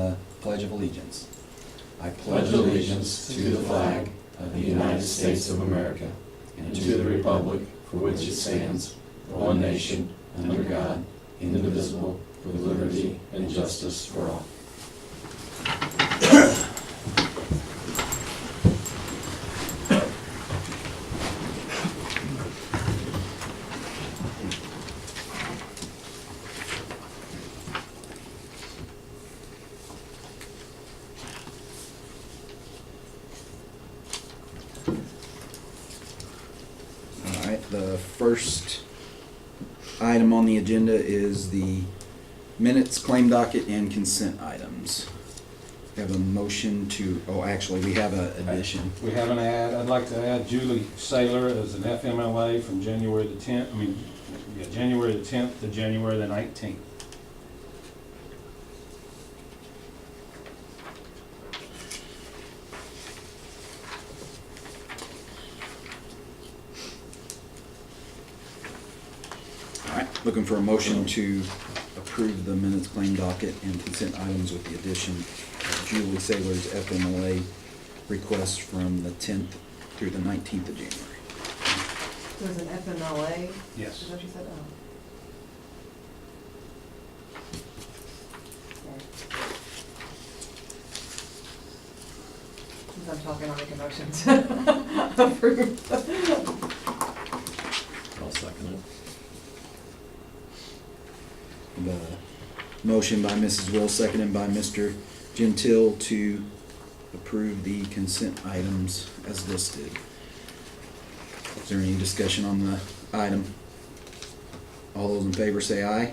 the Pledge of Allegiance. I pledge allegiance to the flag of the United States of America and to the republic for which it stands, one nation, under God, indivisible, with liberty and justice for all. The first item on the agenda is the minutes, claim docket, and consent items. We have a motion to, oh, actually, we have an addition. We have an ad. I'd like to add Julie Saylor as an FMLA from January the 10th, January the 10th to January the 19th. Looking for a motion to approve the minutes, claim docket, and consent items with the addition of Julie Saylor's FMLA request from the 10th through the 19th of January. So it's an FMLA? Yes. Is that what you said? Oh. Since I'm talking, I'll make a motion to approve. I'll second it. The motion by Mrs. Will, seconded by Mr. Gentile to approve the consent items as listed. Is there any discussion on the item? All those in favor say aye.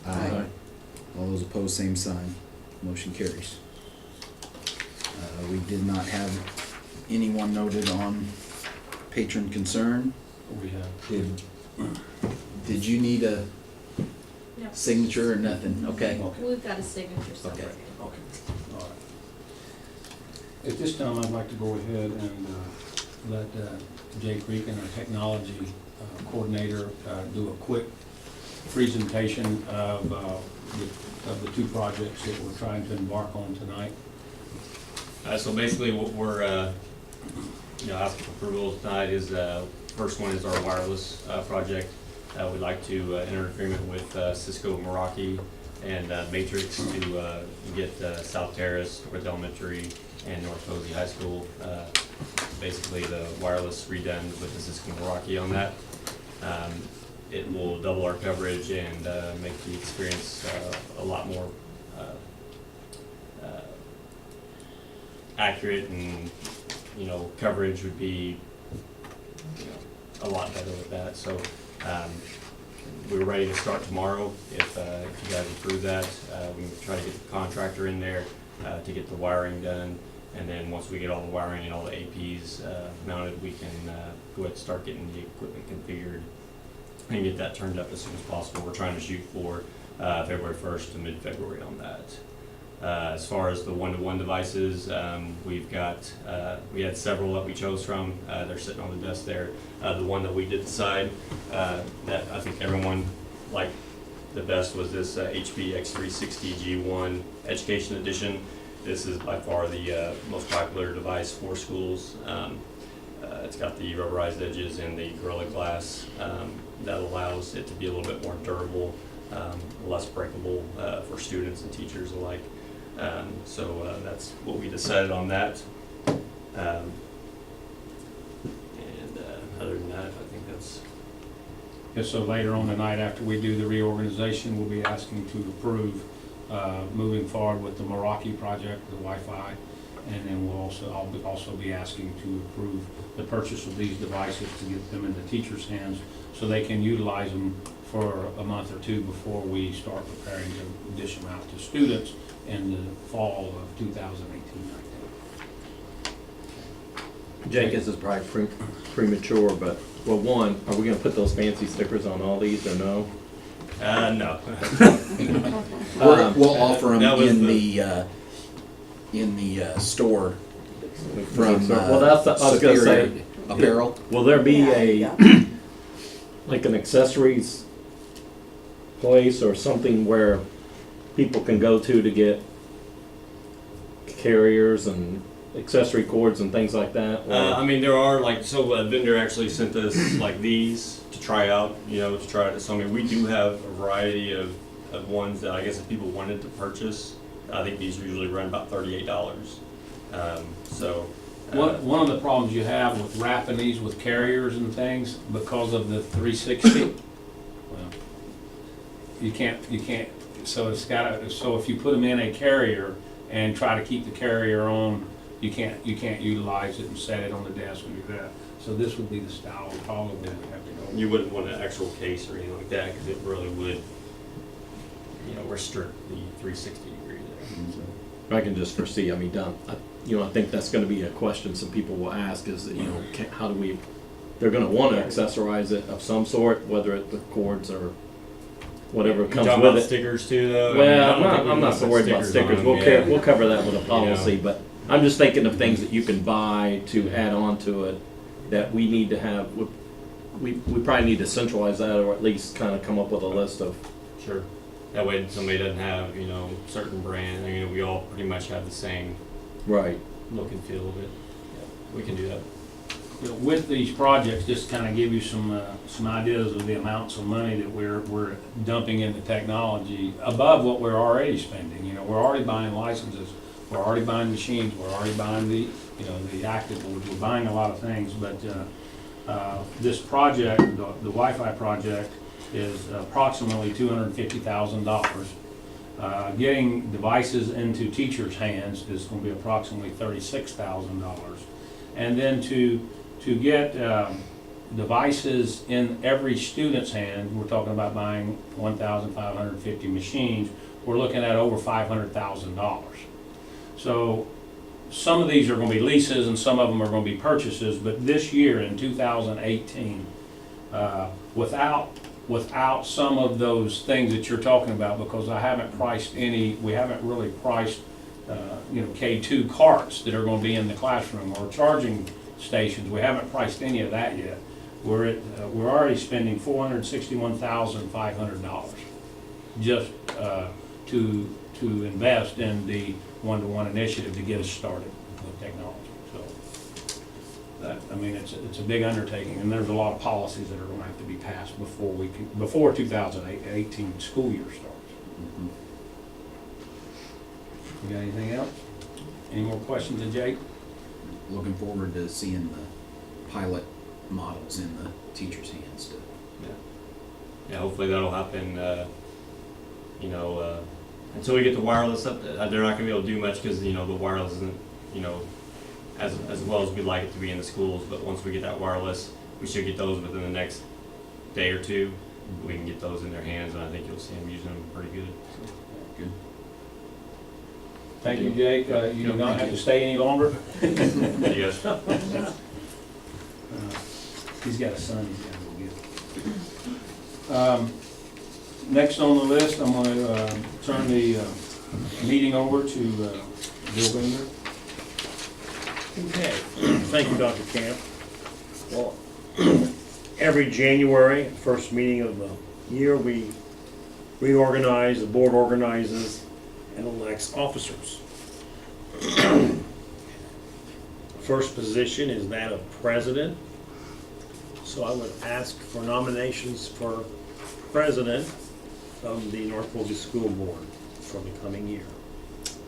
Aye. All those opposed, same sign. Motion carries. We did not have anyone noted on patron concern. We have. Did you need a No. signature or nothing? Okay. We've got a signature Okay. separate. Okay. All right. At this time, I'd like to go ahead and let Jake Reekin, our technology coordinator, do a quick presentation of the two projects that we're trying to embark on tonight. So basically what we're asking for approval tonight is, first one is our wireless project. We'd like to enter agreement with Cisco Meraki and Matrix to get South Terrace, North Elementary, and North Posey High School, basically the wireless redone with the Cisco Meraki on that. It will double our coverage and make the experience a lot more accurate, and coverage would be a lot better with that. So we're ready to start tomorrow if you guys approve that. We can try to get the contractor in there to get the wiring done, and then once we get all the wiring and all the APs mounted, we can go ahead and start getting the equipment configured and get that turned up as soon as possible. We're trying to shoot for February 1st to mid-February on that. As far as the one-to-one devices, we had several that we chose from. They're sitting on the desk there. The one that we did decide that I think everyone liked the best was this HP X360 G1 Education Edition. This is by far the most popular device for schools. It's got the rubberized edges and the Gorilla Glass that allows it to be a little bit more durable, less breakable for students and teachers alike. So that's what we decided on that. And other than that, I think that's... Yes, so later on tonight, after we do the reorganization, we'll be asking to approve moving forward with the Meraki project, the Wi-Fi, and then I'll also be asking to approve the purchase of these devices to get them in the teachers' hands so they can utilize them for a month or two before we start preparing to dish them out to students in the fall of 2018-19. Jake, this is probably premature, but, well, one, are we gonna put those fancy stickers on all these, or no? No. We'll offer them that was in the store from Well, that's, I was gonna say, Superior Apparel. will there be Yeah. like an accessories place or something where people can go to get with carriers and accessory cords and things like that? or- I mean, there are like, so a vendor actually sent us like these to try out, to try it. So I mean, we do have a variety of ones that I guess if people wanted to purchase, I think these usually run about $38. So. One of the problems you have with wrapping these with carriers and things, because of the 360, well, you can't, so it's gotta, so if you put them in a carrier and try to keep the carrier on, you can't utilize it and set it on the desk and do that. So this would be the style probably we have to go. You wouldn't want an actual case or anything like that, because it really would, restrict the 360 degree there. I can just foresee, I mean, I think that's gonna be a question some people will ask is that, how do we, they're gonna wanna accessorize it of some sort, whether it's the cords or whatever You comes talking with about it. stickers too, though? I mean, I Well, don't think we I'm not want to so put worried about on stickers, them, we'll cover that with a policy, know. but I'm just thinking of things that you can buy to add on to it that we need to have, we probably need to centralize that or at least kind of come up with a list of, Sure. That way somebody doesn't have, certain brand, we all pretty much have the same right. look and feel of it. We can do that. With these projects, just kind of give you some ideas of the amounts of money that we're dumping into technology above what we're already spending. We're already buying licenses, we're already buying machines, we're already buying the active boards, we're buying a lot of things, but this project, the Wi-Fi project, is approximately $250,000. Getting devices into teachers' hands is going to be approximately $36,000. And then to get devices in every student's hand, we're talking about buying 1,550 machines, we're looking at over $500,000. So some of these are going to be leases and some of them are going to be purchases, but this year in 2018, without some of those things that you're talking about, because we haven't really priced K2 carts that are going to be in the classroom or charging stations. We haven't priced any of that yet. We're already spending $461,500 just to invest in the one-to-one initiative to get us started with technology. So it's a big undertaking, and there's a lot of policies that are going to have to be passed before 2018 school year starts. Mhm. You got anything else? Any more questions of Jake? Looking forward to seeing the pilot models in the teachers' hands too. Yeah, hopefully that'll happen, until we get the wireless up, they're not gonna be able to do much because, the wireless isn't, as well as we'd like it to be in the schools, but once we get that wireless, we should get those within the next day or two. We can get those in their hands, and I think you'll see them using them pretty good. Good. Thank you, Jake. You do not have to stay any longer. Yes. He's got a son he's got to go get. Next on the list, I'm going to turn the meeting over to Bill Binger. Okay, thank you, Dr. Camp. Well, every January, first meeting of the year, we reorganize, the board organizes and elects officers. First position is that of president. So I would ask for nominations for president of the North Willoughby School Board for the coming year.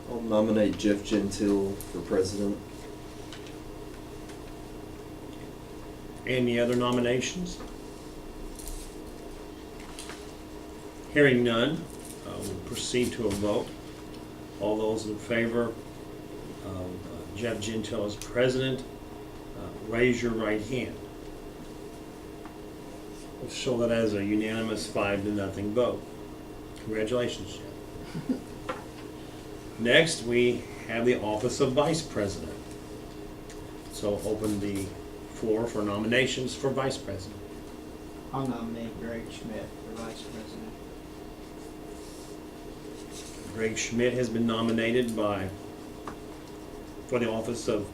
I'll nominate Jeff Gentile for president. Any other nominations? Hearing none, we'll proceed to a vote. All those in favor of Jeff Gentile as president, raise your right hand. We'll show that as a unanimous 5-0 vote. Congratulations, Jeff. Next, we have the office of vice president. So open the floor for nominations for vice president. I'll nominate Greg Schmidt for vice president. Greg Schmidt has been nominated for the office of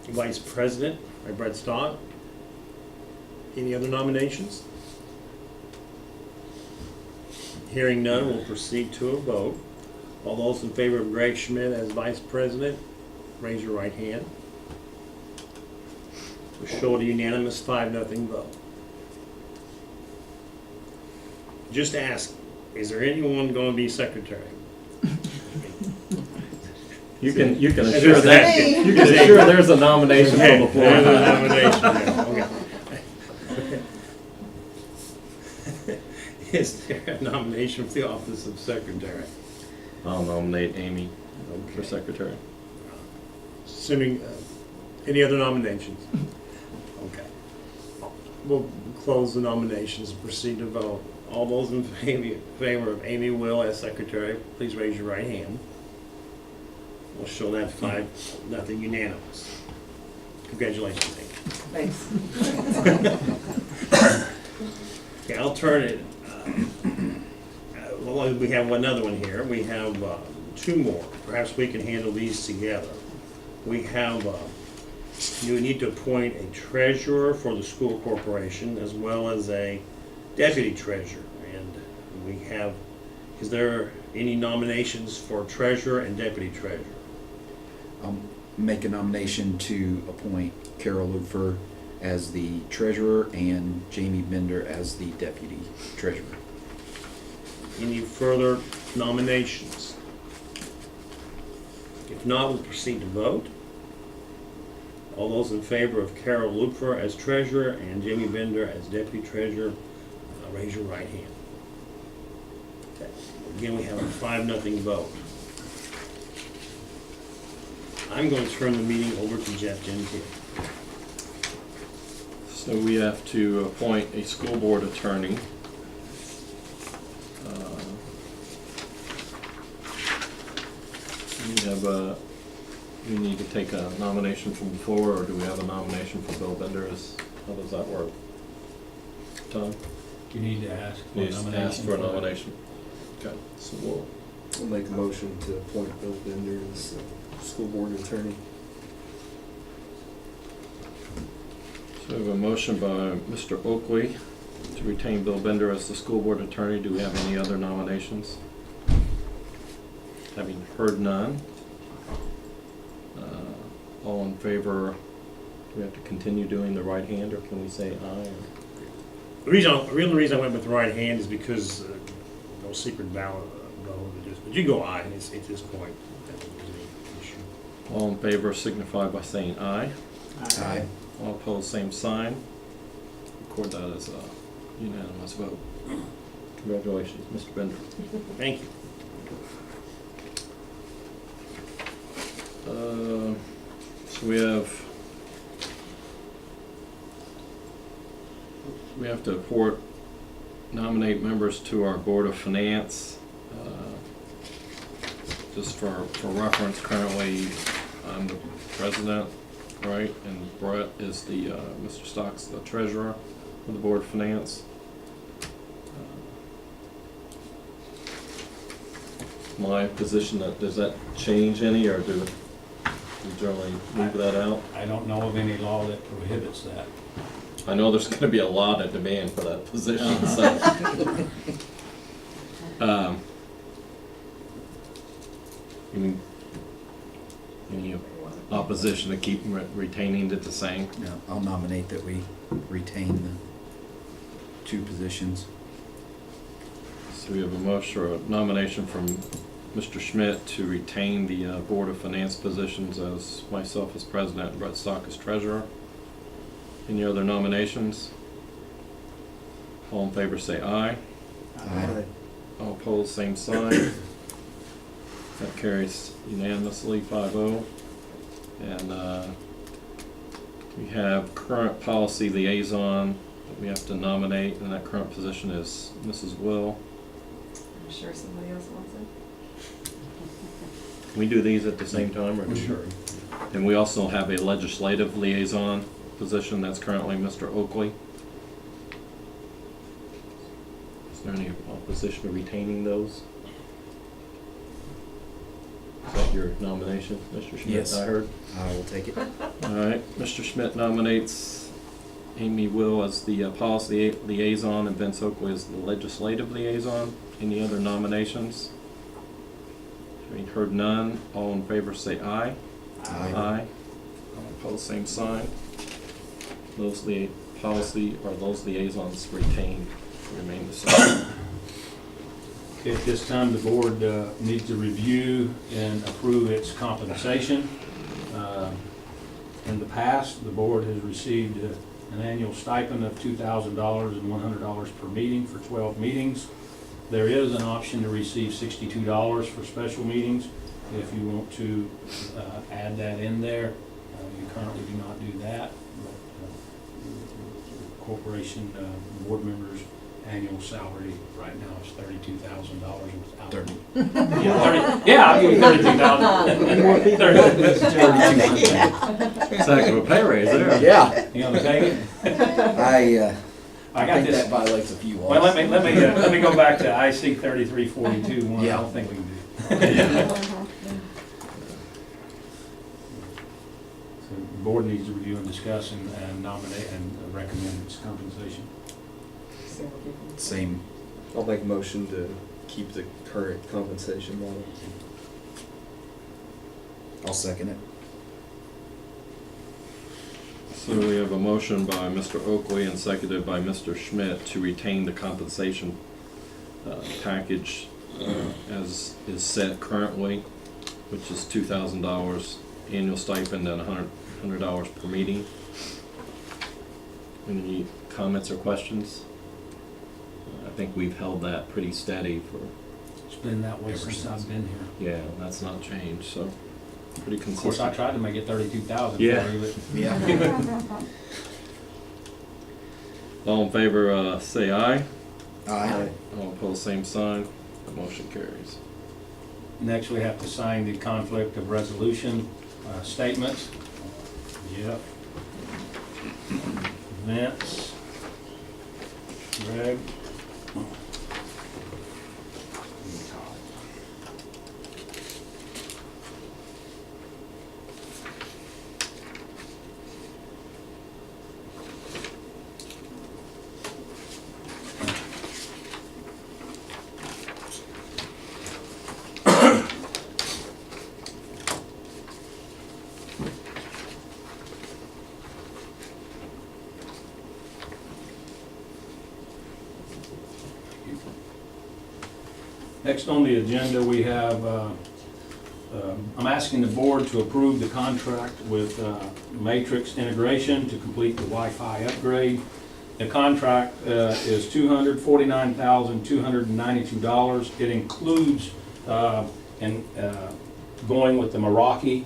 vice president by Brett Stott. Any other nominations? Hearing none, we'll proceed to a vote. All those in favor of Greg Schmidt as vice president, raise your right hand. We show a unanimous 5-0 vote. Just ask, is there anyone going to be secretary? You can That's assure just that, asking. you can assure there's a nomination Okay, on the floor. there's a nomination there, okay. Is there a nomination for the office of secretary? I'll nominate Amy for Okay. secretary. Assuming, any other nominations? Okay. We'll close the nominations and proceed to vote. All those in favor of Amy Will as secretary, please raise your right hand. We'll show that 5-0 unanimous. Congratulations, Amy. Thanks. Okay, I'll turn it, well, we have another one here. We have 2 more. Perhaps we can handle these together. We have, you need to appoint a treasurer for the school corporation as well as a deputy treasurer. And we have, is there any nominations for treasurer and deputy treasurer? I'll make a nomination to appoint Carol Lufer as the treasurer and Jamie Bender as the deputy treasurer. Any further nominations? If not, we'll proceed to vote. All those in favor of Carol Luper as treasurer and Jimmy Bender as deputy treasurer, raise your right hand. Okay. Again, we have a 5-0 vote. I'm going to turn the meeting over to Jeff Gentile. So we have to appoint a school board attorney. We need to take a nomination from the floor, or do we have a nomination for Bill Bender? How does that work? Tom? You need to ask for a Please nomination. ask for a nomination. Okay, so I'll make a motion to appoint Bill Bender as school board attorney. So we have a motion by Mr. Oakley to retain Bill Bender as the school board attorney. Do we have any other nominations? Having heard none, all in favor, do we have to continue doing the right hand, or can we say aye? The real reason I went with the right hand is because no secret ballot but you go aye at this point. That wouldn't be an issue. All in favor signify by saying aye. Aye. All opposed, same sign. Record that as a unanimous vote. Congratulations, Mr. Bender. Thank you. So we have to nominate members to our Board of Finance. Just for reference, currently I'm the president, right? And Brett is Mr. Stock's the treasurer of the Board of Finance. My position, does that change any, or do we generally leave that out? I don't know of any law that prohibits that. I know there's gonna be a lot of demand for that position, so. Any opposition to keep retaining it the same? No, I'll nominate that we retain the 2 positions. So we have a motion or a nomination from Mr. Schmidt to retain the Board of Finance positions as myself as president and Brett Stock as treasurer. Any other nominations? All in favor say aye. Aye. All opposed, same sign. That carries unanimously, 5-0. And we have current policy liaison that we have to nominate, and that current position is Mrs. Will. I'm sure somebody else wants it. Can we do these at the same time, or? Sure. And we also have a legislative liaison position, that's currently Mr. Oakley. Is there any opposition to retaining those? Is that your nomination, Mr. Schmidt? Yes. I heard. I will take it. All right, Mr. Schmidt nominates Amy Will as the policy liaison and Vince Oakley as the legislative liaison. Any other nominations? Having heard none, all in favor say aye. Aye. All opposed, same sign. Those policy or those liaisons retained remain the same. Okay, at this time, the board needs to review and approve its compensation. In the past, the board has received an annual stipend of $2,000 and $100 per meeting for 12 meetings. There is an option to receive $62 for special meetings. If you want to add that in there, you currently do not do that. But, corporation board members' annual salary right now is $32,000 without. 30. Yeah, 30. Yeah, I'll give you 32,000. More people. 3200. It's a heck of a pay raise there. Yeah, You want to take it? I got think this. that violates a few laws. Well, let me go back to IC 3342, one I Yeah. don't think we can do. So the board needs to review and discuss and nominate and recommend its compensation. Same. I'll make a motion to keep the current compensation model. I'll second it. So we have a motion by Mr. Oakley and seconded by Mr. Schmidt to retain the compensation package as is set currently, which is $2,000 annual stipend and $100 per meeting. Any comments or questions? I think we've held that pretty steady for, It's been that way since I've been here. yeah, that's not changed, so pretty Of course, I consistent. tried to make it 32,000 Yeah. for you, but Yeah. All in favor, say aye. Aye. All opposed, same sign. The motion carries. next we have to sign the conflict of resolution statements. Yep. Vince. Greg. Next on the agenda, we have, I'm asking the board to approve the contract with Matrix Integration to complete the Wi-Fi upgrade. The contract is $249,292. It includes going with the Meraki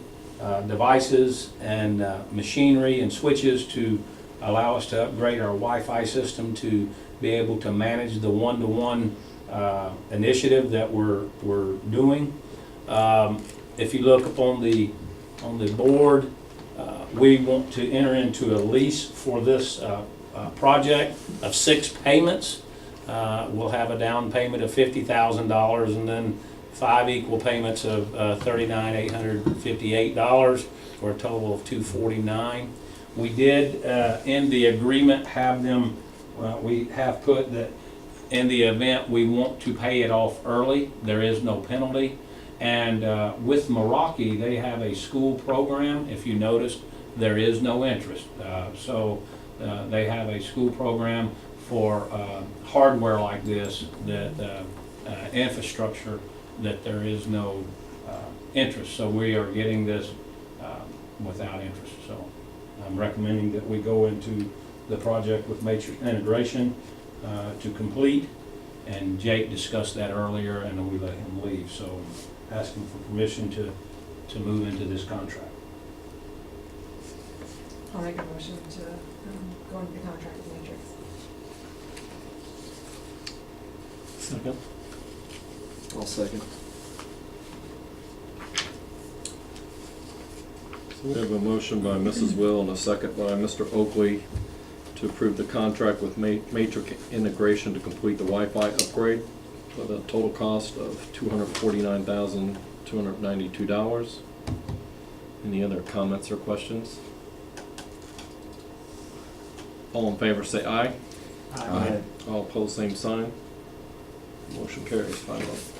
devices and machinery and switches to allow us to upgrade our Wi-Fi system to be able to manage the one-to-one initiative that we're doing. If you look up on the board, we want to enter into a lease for this project of 6 payments. We'll have a down payment of $50,000 and then 5 equal payments of $39,858 for a total of $249,000. We did in the agreement have them. We have put that in the event we want to pay it off early, there is no penalty. And with Meraki, they have a school program. If you notice, there is no interest. So they have a school program for hardware like this, that infrastructure, that there is no interest. So we are getting this without interest. So I'm recommending that we go into the project with Matrix Integration to complete, and Jake discussed that earlier and we let him leave, so asking for permission to move into this contract. I'll make a motion to go into the contract with Matrix. Second. I'll second. So we have a motion by Mrs. Will and a second by Mr. Oakley to approve the contract with Matrix Integration to complete the Wi-Fi upgrade for the total cost of $249,292. Any other comments or questions? All in favor say aye. Aye. All opposed, same sign. Motion carries 5-0.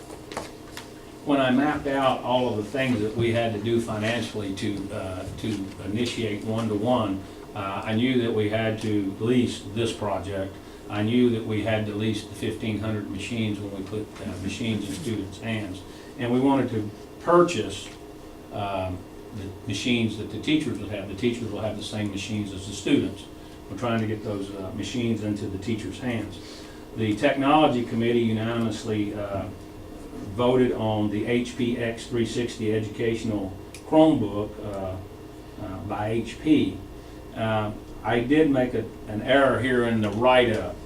when I mapped out all of the things that we had to do financially to initiate one-to-one, I knew that we had to lease this project. I knew that we had to lease the 1,500 machines when we put machines in students' hands. And we wanted to purchase the machines that the teachers would have. The teachers will have the same machines as the students. We're trying to get those machines into the teachers' hands. The Technology Committee unanimously voted on the HP X360 educational Chromebook by HP. I did make an error here in the write-up.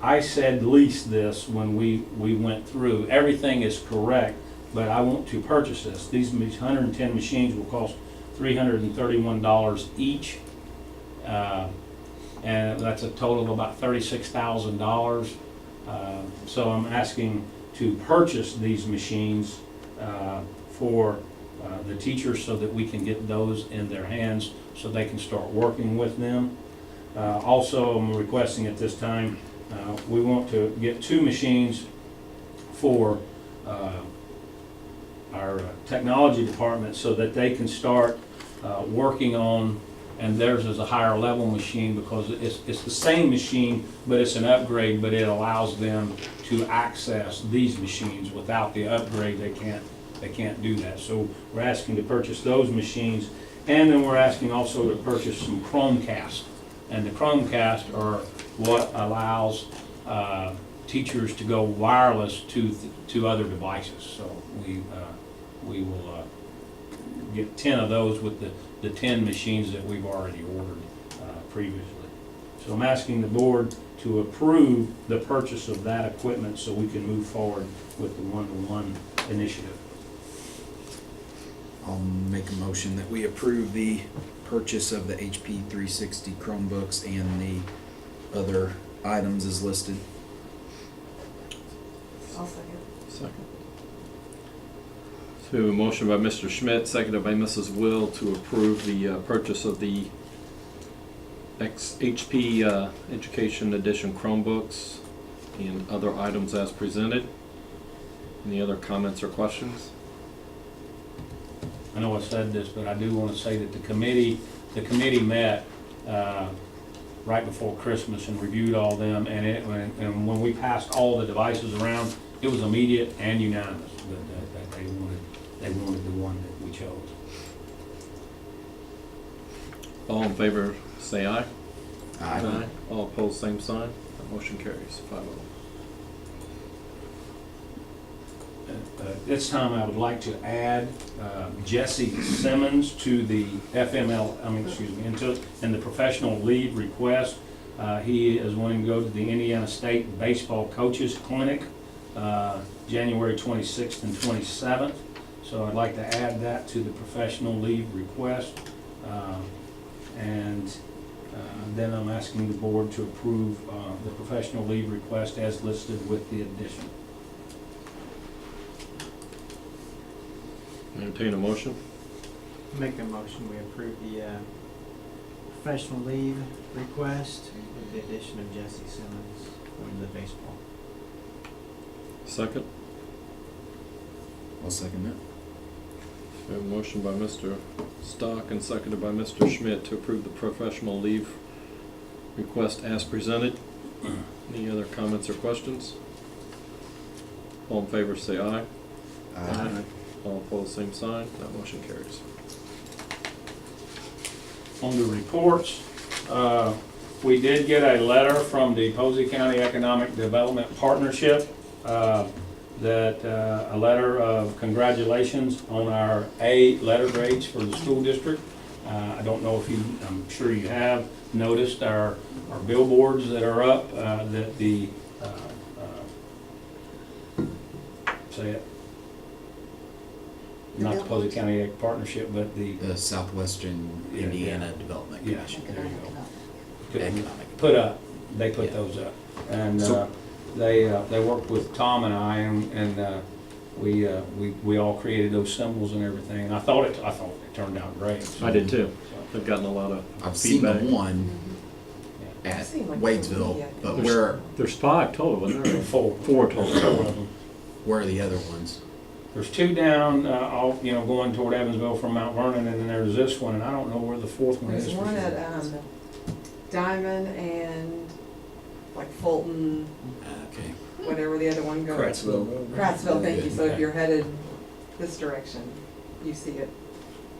I said lease this when we went through. Everything is correct, but I want to purchase this. These 110 machines will cost $331 each. And that's a total of about $36,000. So I'm asking to purchase these machines for the teachers so that we can get those in their hands so they can start working with them. Also, I'm requesting at this time, we want to get 2 machines for our technology department so that they can start working on, and theirs is a higher level machine because it's the same machine, but it's an upgrade, but it allows them to access these machines. Without the upgrade, they can't do that. So we're asking to purchase those machines, and then we're asking also to purchase some Chromecast. And the Chromecast are what allows teachers to go wireless to other devices. So we will get 10 of those with the 10 machines that we've already ordered previously. So I'm asking the board to approve the purchase of that equipment so we can move forward with the one-to-one initiative. I'll make a motion that we approve the purchase of the HP 360 Chromebooks and the other items as listed. I'll second. Second. So a motion by Mr. Schmidt, seconded by Mrs. Will to approve the purchase of the HP Education Edition Chromebooks and other items as presented. Any other comments or questions? I know I said this, but I do want to say that the committee met right before Christmas and reviewed all them, and when we passed all the devices around, it was immediate and unanimous that they wanted the one that we chose. All in favor, say aye. Aye. All opposed, same sign. That motion carries 5-0. At this time, I would like to add Jesse Simmons to the in the professional leave request. He is wanting to go to the Indiana State Baseball Coaches Clinic, January 26th and 27th. So I'd like to add that to the professional leave request. And then I'm asking the board to approve the professional leave request as listed with the addition. Entertain a motion. Make a motion, we approve the professional leave request with the addition of Jesse Simmons going to the baseball. Second. I'll second that. We have a motion by Mr. Stock and seconded by Mr. Schmidt to approve the professional leave request as presented. Any other comments or questions? All in favor say aye. Aye. All opposed, same sign. That motion carries. On the reports, we did get a letter from the Posey County Economic Development Partnership, a letter of congratulations on our A letter grades for the school district. I don't know if I'm sure you have noticed our billboards that are up, that the, say it, not the Posey County Ag Partnership, but the Southwestern Yeah, Indiana yeah. Development Yeah, Commission. there you go. Economic. Put up, they put Yeah. those up. And So- they worked with Tom and I, and we all created those symbols and everything. And I thought it turned out great. So- I did too. so, I've gotten a lot of I've seen the feedback. one yeah. at I've seen, like, Wadesville, media. but There's 5 total, wasn't there? Four. 4 total. Four of them. where are the other ones? there's two down, all, you know, going toward Evansville from Mount Vernon, and then there's this one, and I don't know where the fourth one is. There's for one sure. at, Diamond and like Fulton, Okay. whatever the other one goes. Crattsville. Crattsville, thank you. So if Okay. you're headed this direction, you see it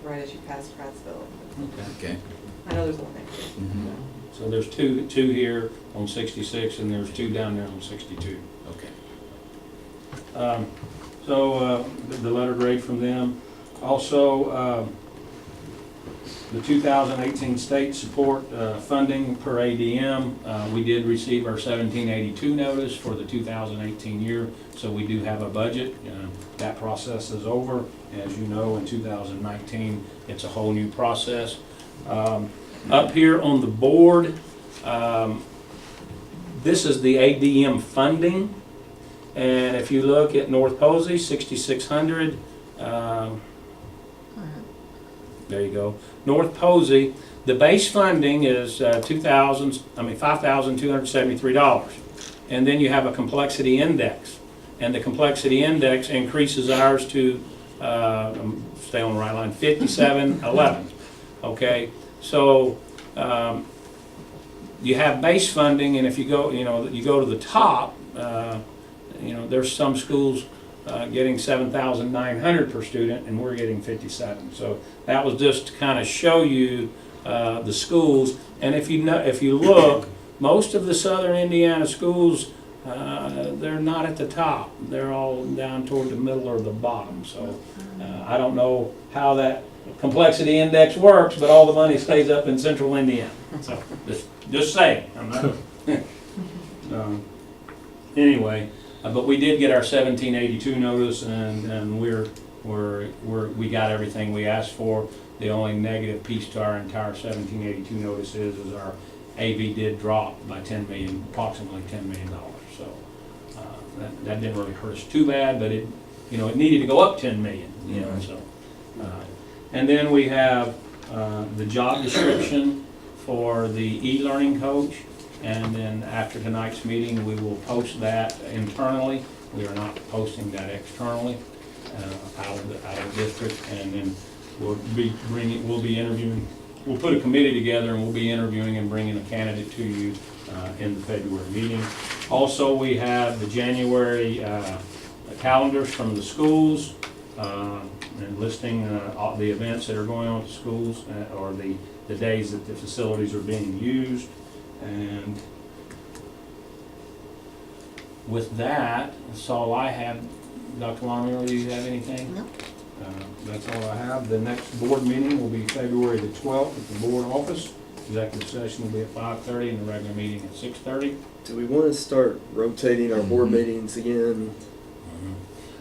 right as you pass Crattsville. Okay. Okay. I know there's one there. Mhm. So there's two here on 66, and there's two down there on 62. Okay. So the letter grade from them. Also, the 2018 state support funding per ADM, we did receive our 1782 notice for the 2018 year, so we do have a budget. That process is over. As you know, in 2019, it's a whole new process. Up here on the board, this is the ADM funding. And if you look at North Posey, 6,600, there you go. North Posey, the base funding is $5,273. And then you have a complexity index. And the complexity index increases ours to, stay on the right line, 5711. Okay, so you have base funding, and if you go, you go to the top, there's some schools getting 7,900 per student, and we're getting 57. So that was just to kind of show you the schools. And if you look, most of the southern Indiana schools, they're not at the top. They're all down toward the middle or the bottom. So I don't know how that complexity index works, but all the money stays up in central Indiana. So just saying. I'm not. Anyway. But we did get our 1782 notice, and we got everything we asked for. The only negative piece to our entire 1782 notice is our AV did drop by approximately $10 million. So that didn't really hurt us too bad, but it needed to go up 10 million. So and then we have the job description for the e-learning coach. And then after tonight's meeting, we will post that internally. We are not posting that externally out of the district. And then we'll be interviewing. We'll put a committee together, and we'll be interviewing and bringing a candidate to you in the February meeting. Also, we have the January calendars from the schools and listing all the events that are going on at the schools or the days that the facilities are being used. And with that, that's all I have. Dr. Longmire, do you have anything? No. That's all I have. The next board meeting will be February the 12th at the board office. Executive session will be at 5:30 and the regular meeting at 6:30. Do we want to start rotating our board meetings again?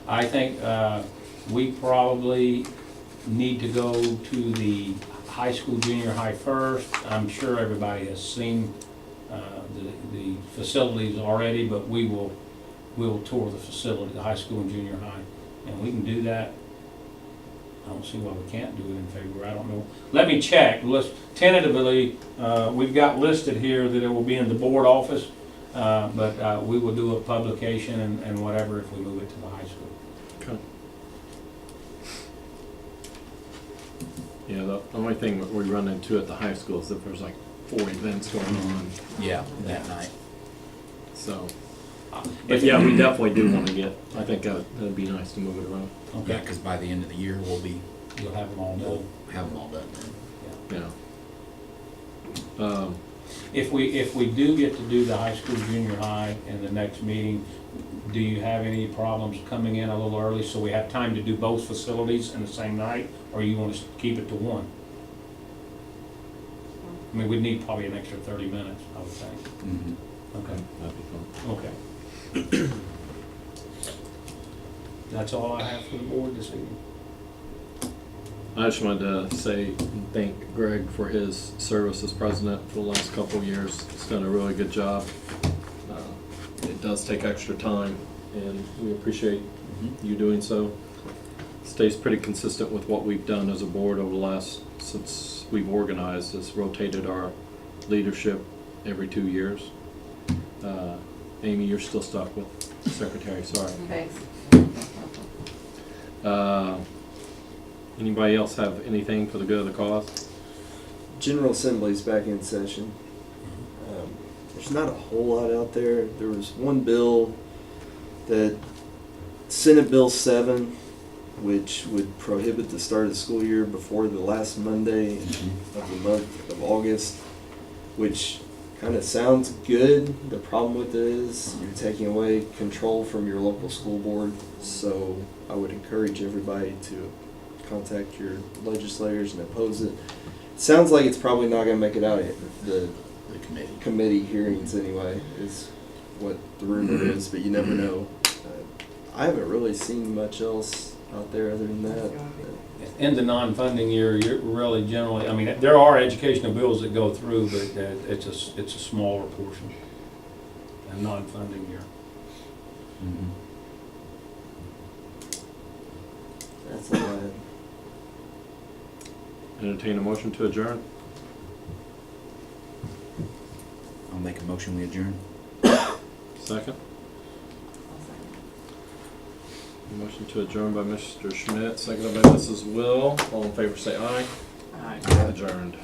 I think we probably need to go to the high school, junior high first. I'm sure everybody has seen the facilities already, but we will tour the facility, the high school and junior high, and we can do that. I don't see why we can't do it in February. I don't know. Let me check. Tentatively, we've got listed here that it will be in the board office, but we will do a publication and whatever if we move it to the high school. Okay. Yeah, the only thing that we run into at the high school is if there's like 4 events going on. Yeah, that night. So, but yeah, we definitely do want to I think that'd be nice to move it around. Okay. Yeah, because by the end of the year, You'll have them all done. have them all done. Yeah. If we do get to do the high school, junior high in the next meeting, do you have any problems coming in a little early so we have time to do both facilities in the same night, or you want to keep it to one? I mean, we'd need probably an extra 30 minutes, I would think. Mhm. Okay. That'd be fun. Okay. That's all I have for the board this evening. I just wanted to say and thank Greg for his service as president for the last couple of years. He's done a really good job. It does take extra time, and we appreciate you doing so. Stays pretty consistent with what we've done as a board over the last, since we've organized, has rotated our leadership every 2 years. Amy, you're still stuck with secretary, sorry. Thanks. Anybody else have anything for the good of the cause? General Assembly's back in session. There's not a whole lot out there. There was one bill that Senate Bill 7, which would prohibit the start of the school year before the last Monday of the month of August, which kind of sounds good. The problem with it is you're taking away control from your local school board. So I would encourage everybody to contact your legislators and oppose it. It sounds like it's probably not going to make it out of the committee hearings anyway, is what the rumor is, but you never know. I haven't really seen much else out there other than that. In the non-funding year, you're really generally, I mean, there are educational bills that go through, but it's a smaller portion. A non-funding year. That's all I had. Entertain a motion to adjourn? I'll make a motion, we adjourn. Second? Motion to adjourn by Mr. Schmidt, seconded by Mrs. Will. All in favor say aye. Aye. Adjourned.